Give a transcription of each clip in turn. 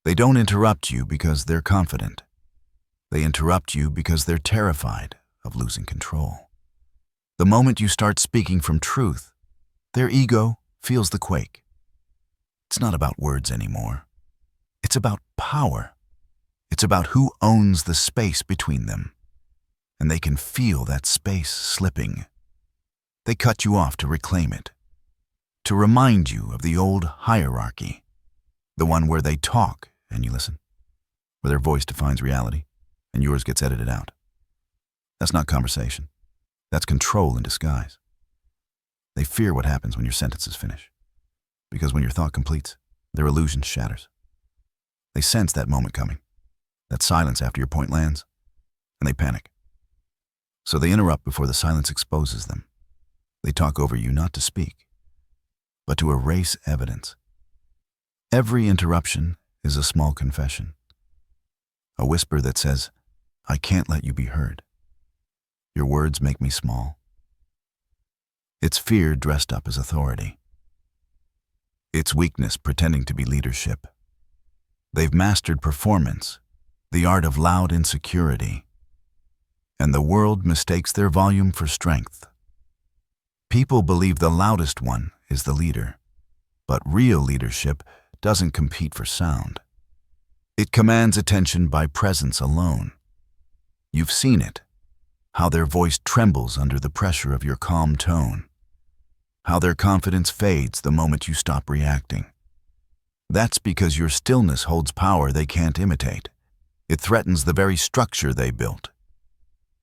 They don't interrupt you because they're confident. They interrupt you because they're terrified of losing control. The moment you start speaking from truth, their ego feels the quake. It's not about words anymore. It's about power. It's about who owns the space between them. And they can feel that space slipping. They cut you off to reclaim it, to remind you of the old hierarchy, the one where they talk and you listen, where their voice defines reality and yours gets edited out. That's not conversation. That's control in disguise. They fear what happens when your sentences finish, because when your thought completes, their illusion shatters. They sense that moment coming, that silence after your point lands, and they panic. So they interrupt before the silence exposes them. They talk over you not to speak, but to erase evidence. Every interruption is a small confession, a whisper that says, "I can't let you be heard. Your words make me small." It's fear dressed up as authority. It's weakness pretending to be leadership. They've mastered performance, the art of loud insecurity, and the world mistakes their volume for strength. People believe the loudest one is the leader, but real leadership doesn't compete for sound. It commands attention by presence alone. You've seen it, how their voice trembles under the pressure of your calm tone, how their confidence fades the moment you stop reacting. That's because your stillness holds power they can't imitate. It threatens the very structure they built.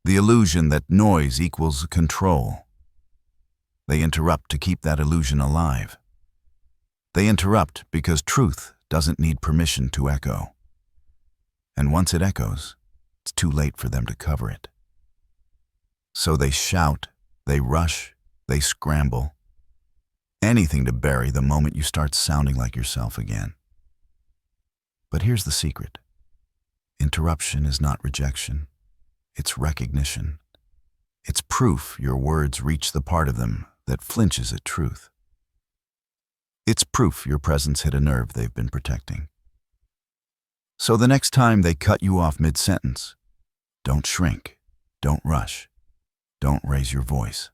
The illusion that noise equals control. They interrupt to keep that illusion alive. They interrupt because truth doesn't need permission to echo. And once it echoes, it's too late for them to cover it. So they shout, they rush, they scramble. Anything to bury the moment you start sounding like yourself again. But here's the secret. Interruption is not rejection. It's recognition. It's proof your words reach the part of them that flinches at truth. It's proof your presence hit a nerve they've been protecting. So the next time they cut you off mid-sentence, don't shrink, don't rush, don't raise your voice.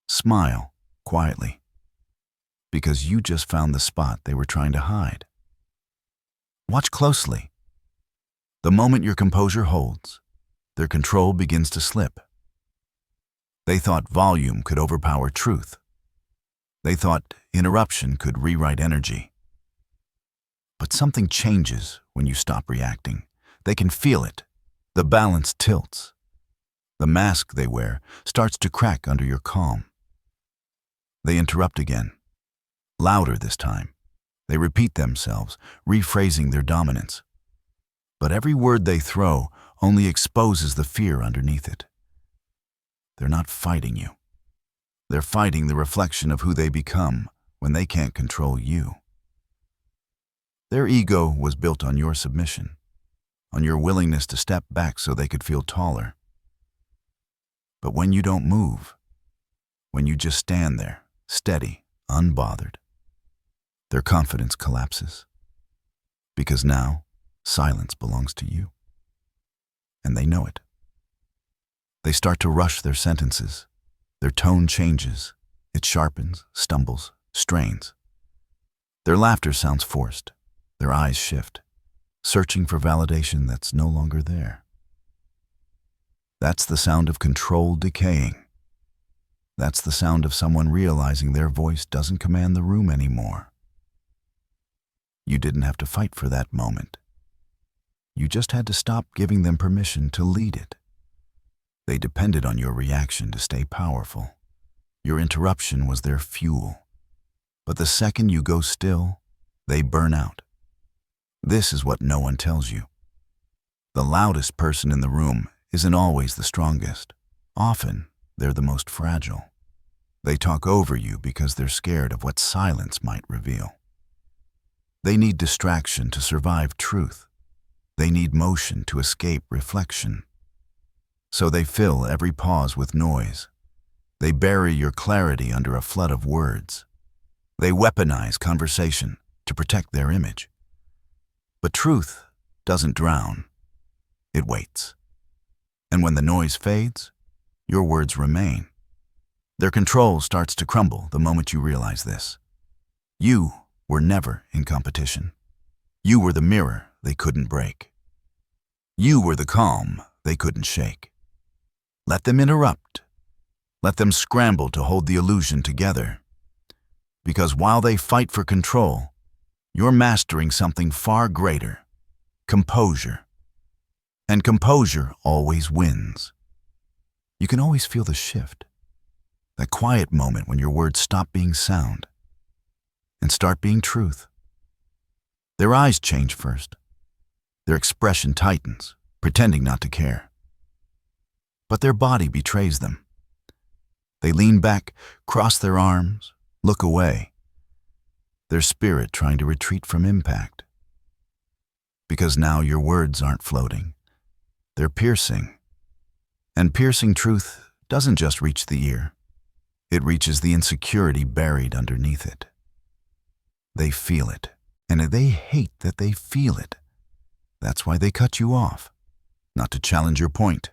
Smile quietly, because you just found the spot they were trying to hide. Watch closely. The moment your composure holds, their control begins to slip. They thought volume could overpower truth. They thought interruption could rewrite energy. But something changes when you stop reacting. They can feel it. The balance tilts. The mask they wear starts to crack under your calm. They interrupt again. Louder this time. They repeat themselves, rephrasing their dominance. But every word they throw only exposes the fear underneath it. They're not fighting you. They're fighting the reflection of who they become when they can't control you. Their ego was built on your submission, on your willingness to step back so they could feel taller. But when you don't move, when you just stand there, steady, unbothered, their confidence collapses. Because now, silence belongs to you. And they know it. They start to rush their sentences. Their tone changes. It sharpens, stumbles, strains. Their laughter sounds forced. Their eyes shift, searching for validation that's no longer there. That's the sound of control decaying. That's the sound of someone realizing their voice doesn't command the room anymore. You didn't have to fight for that moment. You just had to stop giving them permission to lead it. They depended on your reaction to stay powerful. Your interruption was their fuel. But the second you go still, they burn out. This is what no one tells you. The loudest person in the room isn't always the strongest. Often, they're the most fragile. They talk over you because they're scared of what silence might reveal. They need distraction to survive truth. They need motion to escape reflection. So they fill every pause with noise. They bury your clarity under a flood of words. They weaponize conversation to protect their image. But truth doesn't drown. It waits. And when the noise fades, your words remain. Their control starts to crumble the moment you realize this. You were never in competition. You were the mirror they couldn't break. You were the calm they couldn't shake. Let them interrupt. Let them scramble to hold the illusion together. Because while they fight for control, you're mastering something far greater: composure. And composure always wins. You can always feel the shift. That quiet moment when your words stop being sound and start being truth. Their eyes change first. Their expression tightens, pretending not to care. But their body betrays them. They lean back, cross their arms, look away. Their spirit trying to retreat from impact. Because now your words aren't floating. They're piercing. And piercing truth doesn't just reach the ear. It reaches the insecurity buried underneath it. They feel it, and they hate that they feel it. That's why they cut you off, not to challenge your point,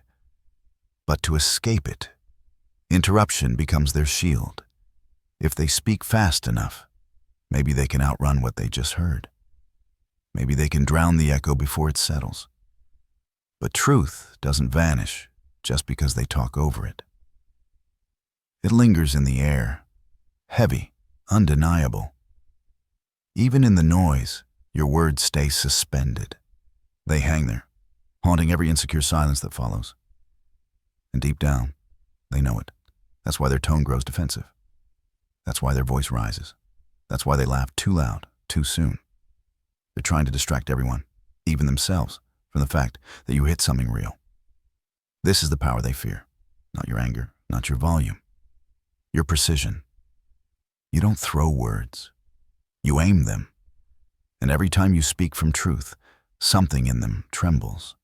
but to escape it. Interruption becomes their shield. If they speak fast enough, maybe they can outrun what they just heard. Maybe they can drown the echo before it settles. But truth doesn't vanish just because they talk over it. It lingers in the air, heavy, undeniable. Even in the noise, your words stay suspended. They hang there, haunting every insecure silence that follows. And deep down, they know it. That's why their tone grows defensive. That's why their voice rises. That's why they laugh too loud, too soon. They're trying to distract everyone, even themselves, from the fact that you hit something real. This is the power they fear, not your anger, not your volume, your precision. You don't throw words. You aim them. And every time you speak from truth, something in them trembles.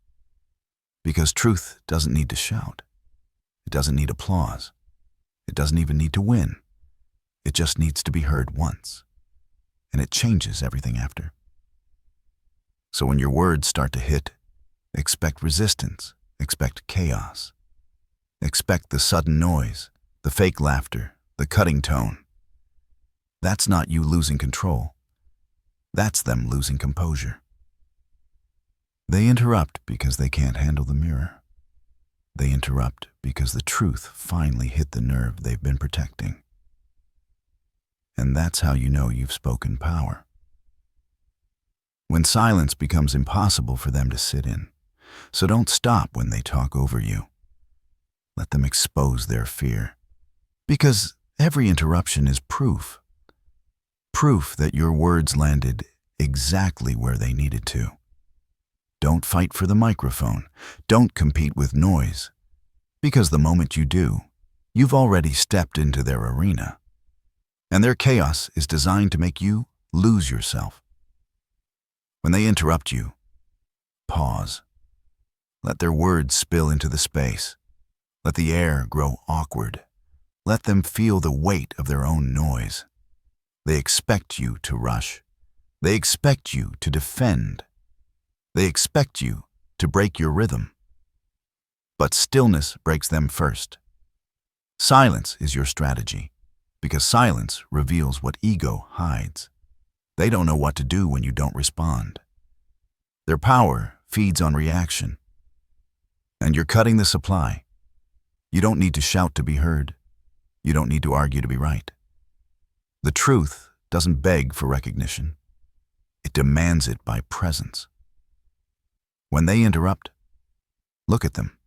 Because truth doesn't need to shout. It doesn't need applause. It doesn't even need to win. It just needs to be heard once. And it changes everything after. So when your words start to hit, expect resistance, expect chaos. Expect the sudden noise, the fake laughter, the cutting tone. That's not you losing control. That's them losing composure. They interrupt because they can't handle the mirror. They interrupt because the truth finally hit the nerve they've been protecting. And that's how you know you've spoken power. When silence becomes impossible for them to sit in. So don't stop when they talk over you. Let them expose their fear. Because every interruption is proof. Proof that your words landed exactly where they needed to. Don't fight for the microphone. Don't compete with noise. Because the moment you do, you've already stepped into their arena. And their chaos is designed to make you lose yourself. When they interrupt you, pause. Let their words spill into the space. Let the air grow awkward. Let them feel the weight of their own noise. They expect you to rush. They expect you to defend. They expect you to break your rhythm. But stillness breaks them first. Silence is your strategy, because silence reveals what ego hides. They don't know what to do when you don't respond. Their power feeds on reaction. And you're cutting the supply. You don't need to shout to be heard. You don't need to argue to be right. The truth doesn't beg for recognition. It demands it by presence. When they interrupt, look at them,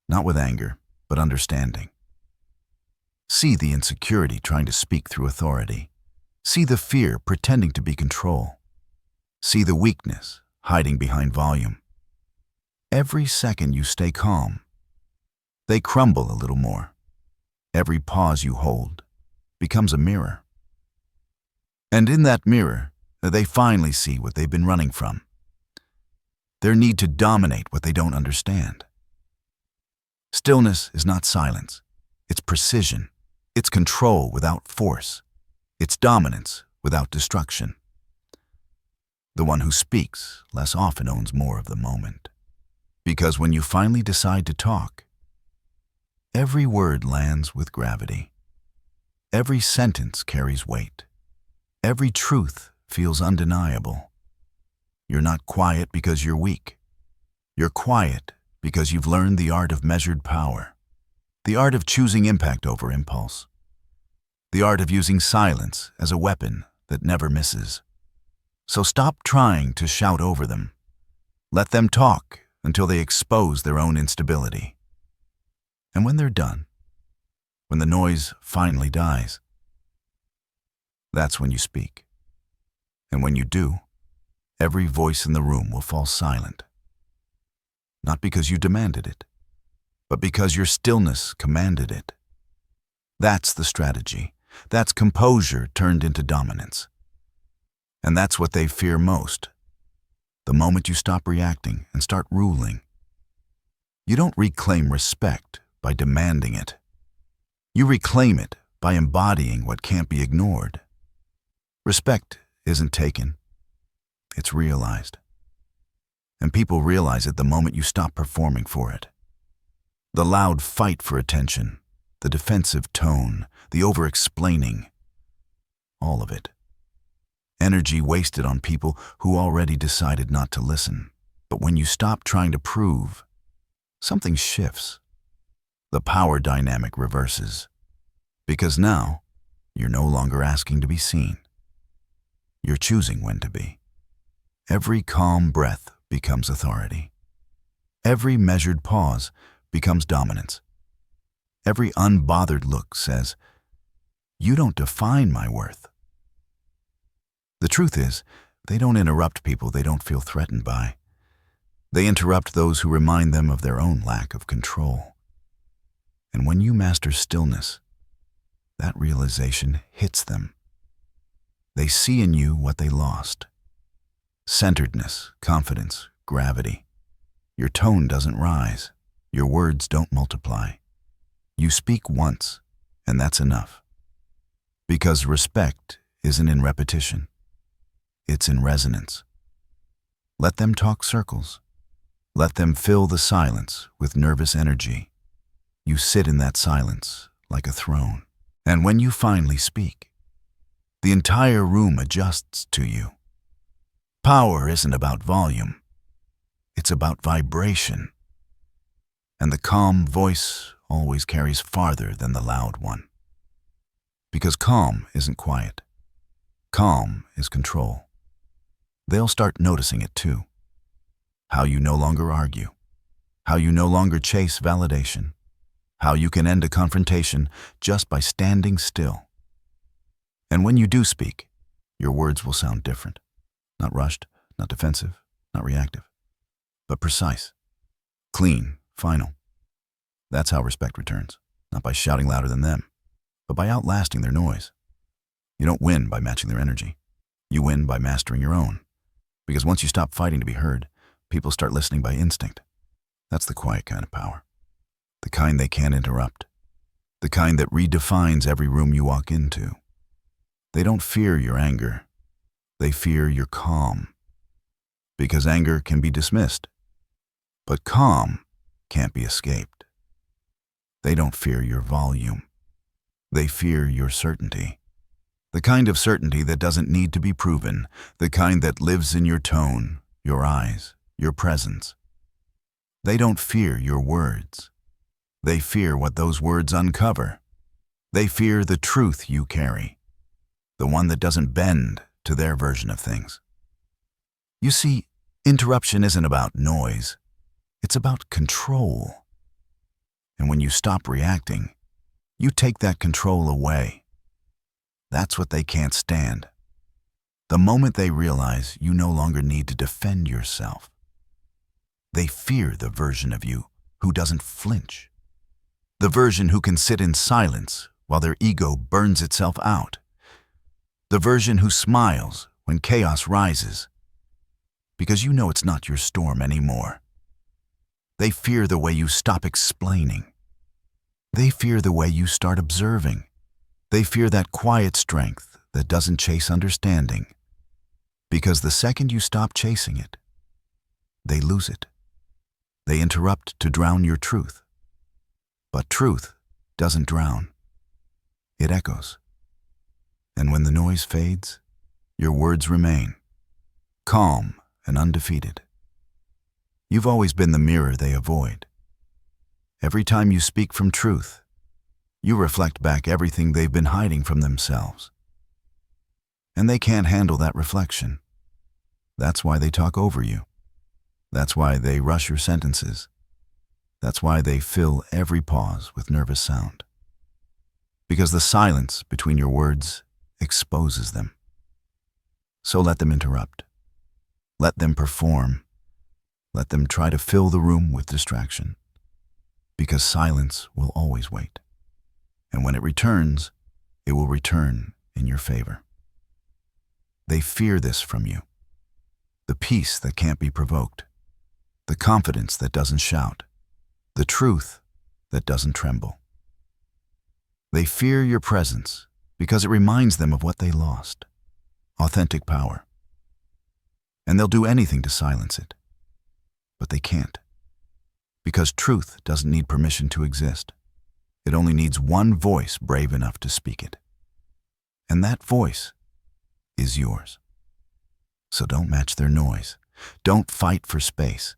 not with anger, but understanding. See the insecurity trying to speak through authority. See the fear pretending to be control. See the weakness hiding behind volume. Every second you stay calm, they crumble a little more. Every pause you hold becomes a mirror. And in that mirror, they finally see what they've been running from. Their need to dominate what they don't understand. Stillness is not silence. It's precision. It's control without force. It's dominance without destruction. The one who speaks less often owns more of the moment. Because when you finally decide to talk, every word lands with gravity. Every sentence carries weight. Every truth feels undeniable. You're not quiet because you're weak. You're quiet because you've learned the art of measured power, the art of choosing impact over impulse, the art of using silence as a weapon that never misses. So stop trying to shout over them. Let them talk until they expose their own instability. And when they're done, when the noise finally dies, that's when you speak. And when you do, every voice in the room will fall silent. Not because you demanded it, but because your stillness commanded it. That's the strategy. That's composure turned into dominance. And that's what they fear most. The moment you stop reacting and start ruling. You don't reclaim respect by demanding it. You reclaim it by embodying what can't be ignored. Respect isn't taken, it's realized. And people realize it the moment you stop performing for it. The loud fight for attention, the defensive tone, the over-explaining, all of it. Energy wasted on people who already decided not to listen. But when you stop trying to prove, something shifts. The power dynamic reverses. Because now, you're no longer asking to be seen. You're choosing when to be. Every calm breath becomes authority. Every measured pause becomes dominance. Every unbothered look says, "You don't define my worth." The truth is, they don't interrupt people they don't feel threatened by. They interrupt those who remind them of their own lack of control. And when you master stillness, that realization hits them. They see in you what they lost. Centeredness, confidence, gravity. Your tone doesn't rise. Your words don't multiply. You speak once, and that's enough. Because respect isn't in repetition. It's in resonance. Let them talk circles. Let them fill the silence with nervous energy. You sit in that silence like a throne. And when you finally speak, the entire room adjusts to you. Power isn't about volume. It's about vibration. And the calm voice always carries farther than the loud one. Because calm isn't quiet. Calm is control. They'll start noticing it too. How you no longer argue. How you no longer chase validation. How you can end a confrontation just by standing still. And when you do speak, your words will sound different. Not rushed, not defensive, not reactive, but precise, clean, final. That's how respect returns, not by shouting louder than them, but by outlasting their noise. You don't win by matching their energy. You win by mastering your own. Because once you stop fighting to be heard, people start listening by instinct. That's the quiet kind of power. The kind they can't interrupt. The kind that redefines every room you walk into. They don't fear your anger. They fear your calm. Because anger can be dismissed. But calm can't be escaped. They don't fear your volume. They fear your certainty. The kind of certainty that doesn't need to be proven, the kind that lives in your tone, your eyes, your presence. They don't fear your words. They fear what those words uncover. They fear the truth you carry, the one that doesn't bend to their version of things. You see, interruption isn't about noise. It's about control. And when you stop reacting, you take that control away. That's what they can't stand. The moment they realize you no longer need to defend yourself. They fear the version of you who doesn't flinch. The version who can sit in silence while their ego burns itself out. The version who smiles when chaos rises. Because you know it's not your storm anymore. They fear the way you stop explaining. They fear the way you start observing. They fear that quiet strength that doesn't chase understanding. Because the second you stop chasing it, they lose it. They interrupt to drown your truth. But truth doesn't drown. It echoes. And when the noise fades, your words remain, calm and undefeated. You've always been the mirror they avoid. Every time you speak from truth, you reflect back everything they've been hiding from themselves. And they can't handle that reflection. That's why they talk over you. That's why they rush your sentences. That's why they fill every pause with nervous sound. Because the silence between your words exposes them. So let them interrupt. Let them perform. Let them try to fill the room with distraction. Because silence will always wait. And when it returns, it will return in your favor. They fear this from you. The peace that can't be provoked. The confidence that doesn't shout. The truth that doesn't tremble. They fear your presence because it reminds them of what they lost. Authentic power. And they'll do anything to silence it. But they can't. Because truth doesn't need permission to exist. It only needs one voice brave enough to speak it. And that voice is yours. So don't match their noise. Don't fight for space.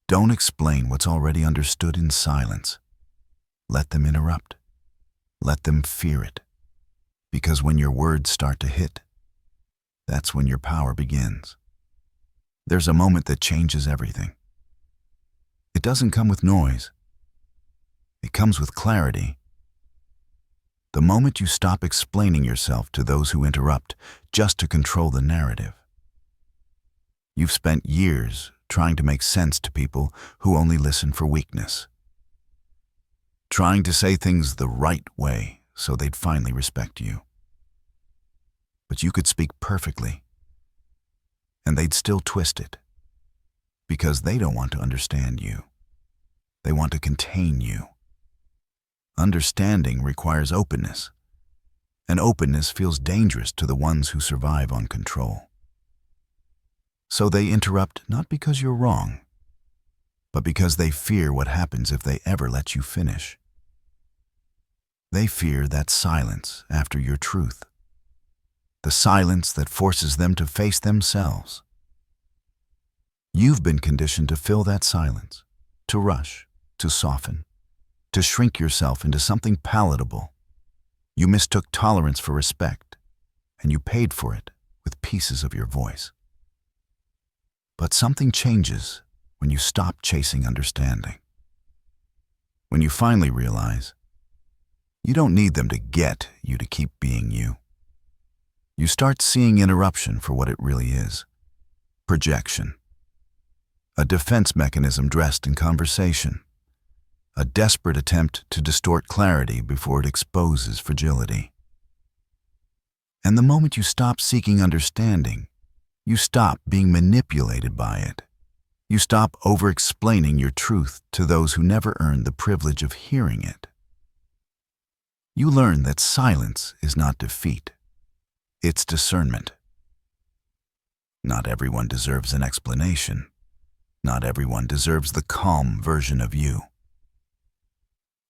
Don't explain what's already understood in silence. Let them interrupt. Let them fear it. Because when your words start to hit, that's when your power begins. There's a moment that changes everything. It doesn't come with noise. It comes with clarity. The moment you stop explaining yourself to those who interrupt just to control the narrative. You've spent years trying to make sense to people who only listen for weakness. Trying to say things the right way so they'd finally respect you. But you could speak perfectly, and they'd still twist it, because they don't want to understand you. They want to contain you. Understanding requires openness, and openness feels dangerous to the ones who survive on control. So they interrupt not because you're wrong, but because they fear what happens if they ever let you finish. They fear that silence after your truth, the silence that forces them to face themselves. You've been conditioned to fill that silence, to rush, to soften, to shrink yourself into something palatable. You mistook tolerance for respect, and you paid for it with pieces of your voice. But something changes when you stop chasing understanding. When you finally realize you don't need them to get you to keep being you. You start seeing interruption for what it really is. Projection. A defense mechanism dressed in conversation. A desperate attempt to distort clarity before it exposes fragility. And the moment you stop seeking understanding, you stop being manipulated by it. You stop over-explaining your truth to those who never earned the privilege of hearing it. You learn that silence is not defeat. It's discernment. Not everyone deserves an explanation. Not everyone deserves the calm version of you.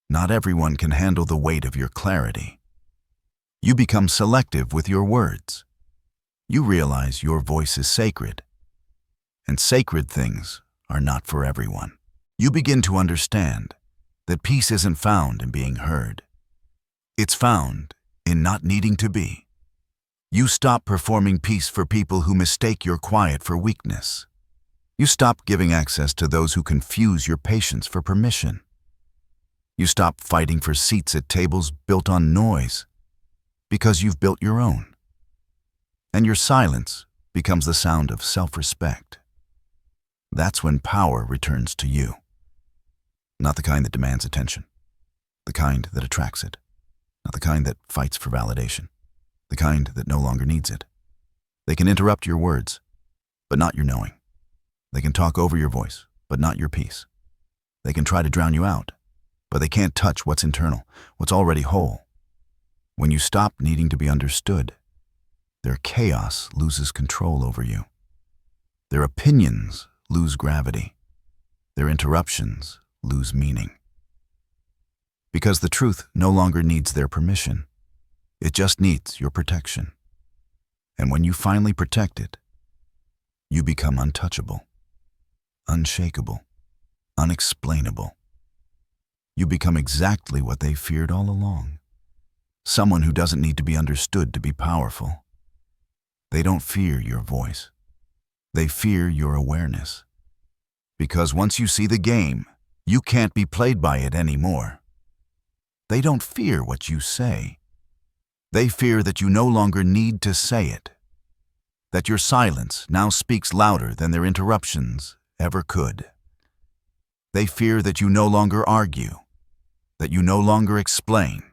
Not everyone can handle the weight of your clarity. You become selective with your words. You realize your voice is sacred, and sacred things are not for everyone. You begin to understand that peace isn't found in being heard. It's found in not needing to be. You stop performing peace for people who mistake your quiet for weakness. You stop giving access to those who confuse your patience for permission. You stop fighting for seats at tables built on noise because you've built your own. And your silence becomes the sound of self-respect. That's when power returns to you. Not the kind that demands attention. The kind that attracts it. Not the kind that fights for validation. The kind that no longer needs it. They can interrupt your words, but not your knowing. They can talk over your voice, but not your peace. They can try to drown you out, but they can't touch what's internal, what's already whole. When you stop needing to be understood, their chaos loses control over you. Their opinions lose gravity. Their interruptions lose meaning. Because the truth no longer needs their permission. It just needs your protection. And when you finally protect it, you become untouchable, unshakable, unexplainable. You become exactly what they feared all along. Someone who doesn't need to be understood to be powerful. They don't fear your voice. They fear your awareness. Because once you see the game, you can't be played by it anymore. They don't fear what you say. They fear that you no longer need to say it. That your silence now speaks louder than their interruptions ever could. They fear that you no longer argue, that you no longer explain,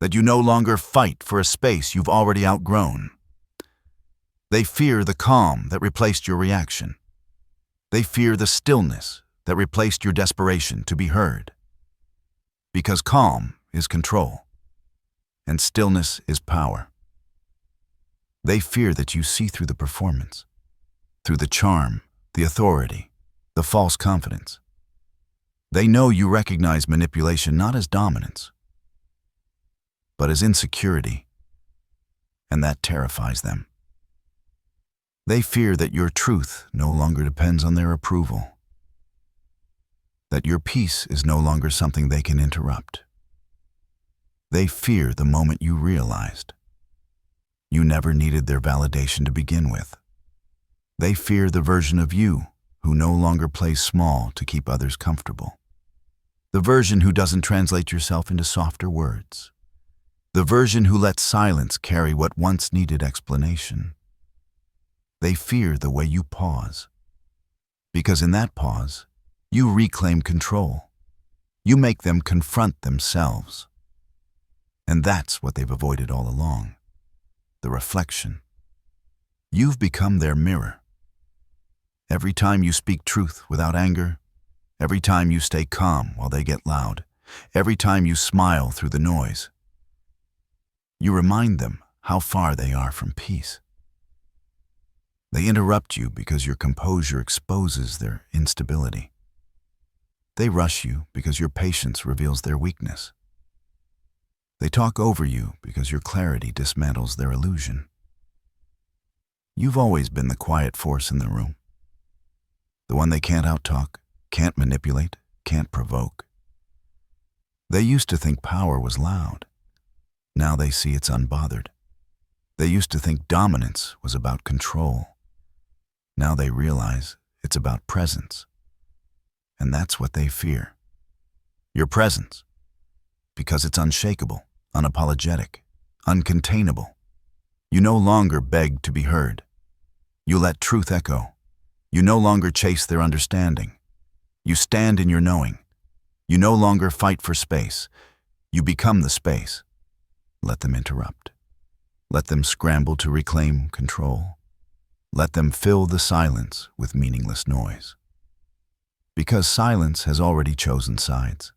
that you no longer fight for a space you've already outgrown. They fear the calm that replaced your reaction. They fear the stillness that replaced your desperation to be heard. Because calm is control, and stillness is power. They fear that you see through the performance, through the charm, the authority, the false confidence. They know you recognize manipulation not as dominance, but as insecurity, and that terrifies them. They fear that your truth no longer depends on their approval, that your peace is no longer something they can interrupt. They fear the moment you realized you never needed their validation to begin with. They fear the version of you who no longer plays small to keep others comfortable. The version who doesn't translate yourself into softer words. The version who lets silence carry what once needed explanation. They fear the way you pause. Because in that pause, you reclaim control. You make them confront themselves. And that's what they've avoided all along. The reflection. You've become their mirror. Every time you speak truth without anger, every time you stay calm while they get loud, every time you smile through the noise, you remind them how far they are from peace. They interrupt you because your composure exposes their instability. They rush you because your patience reveals their weakness. They talk over you because your clarity dismantles their illusion. You've always been the quiet force in the room. The one they can't outtalk, can't manipulate, can't provoke. They used to think power was loud. Now they see it's unbothered. They used to think dominance was about control. Now they realize it's about presence. And that's what they fear. Your presence. Because it's unshakable, unapologetic, uncontainable. You no longer beg to be heard. You let truth echo. You no longer chase their understanding. You stand in your knowing. You no longer fight for space. You become the space. Let them interrupt. Let them scramble to reclaim control. Let them fill the silence with meaningless noise. Because silence has already chosen sides,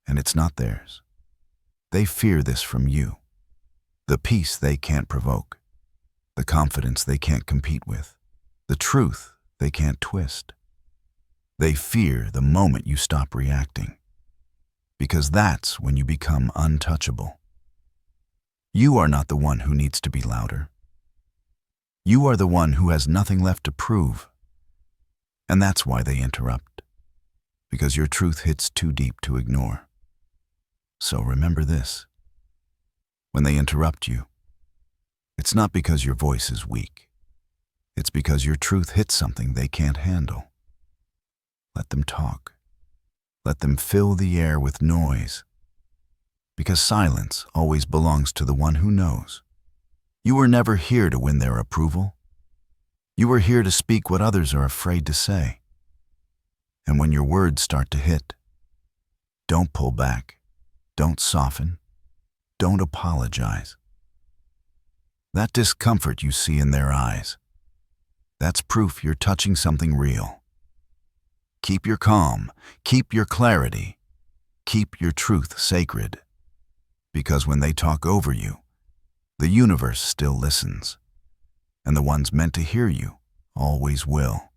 and it's not theirs. They fear this from you. The peace they can't provoke, the confidence they can't compete with, the truth they can't twist. They fear the moment you stop reacting, because that's when you become untouchable. You are not the one who needs to be louder. You are the one who has nothing left to prove. And that's why they interrupt, because your truth hits too deep to ignore. So remember this. When they interrupt you, it's not because your voice is weak. It's because your truth hits something they can't handle. Let them talk. Let them fill the air with noise. Because silence always belongs to the one who knows. You were never here to win their approval. You were here to speak what others are afraid to say. And when your words start to hit, don't pull back. Don't soften. Don't apologize. That discomfort you see in their eyes, that's proof you're touching something real. Keep your calm. Keep your clarity. Keep your truth sacred. Because when they talk over you, The universe still listens, and the ones meant to hear you always will.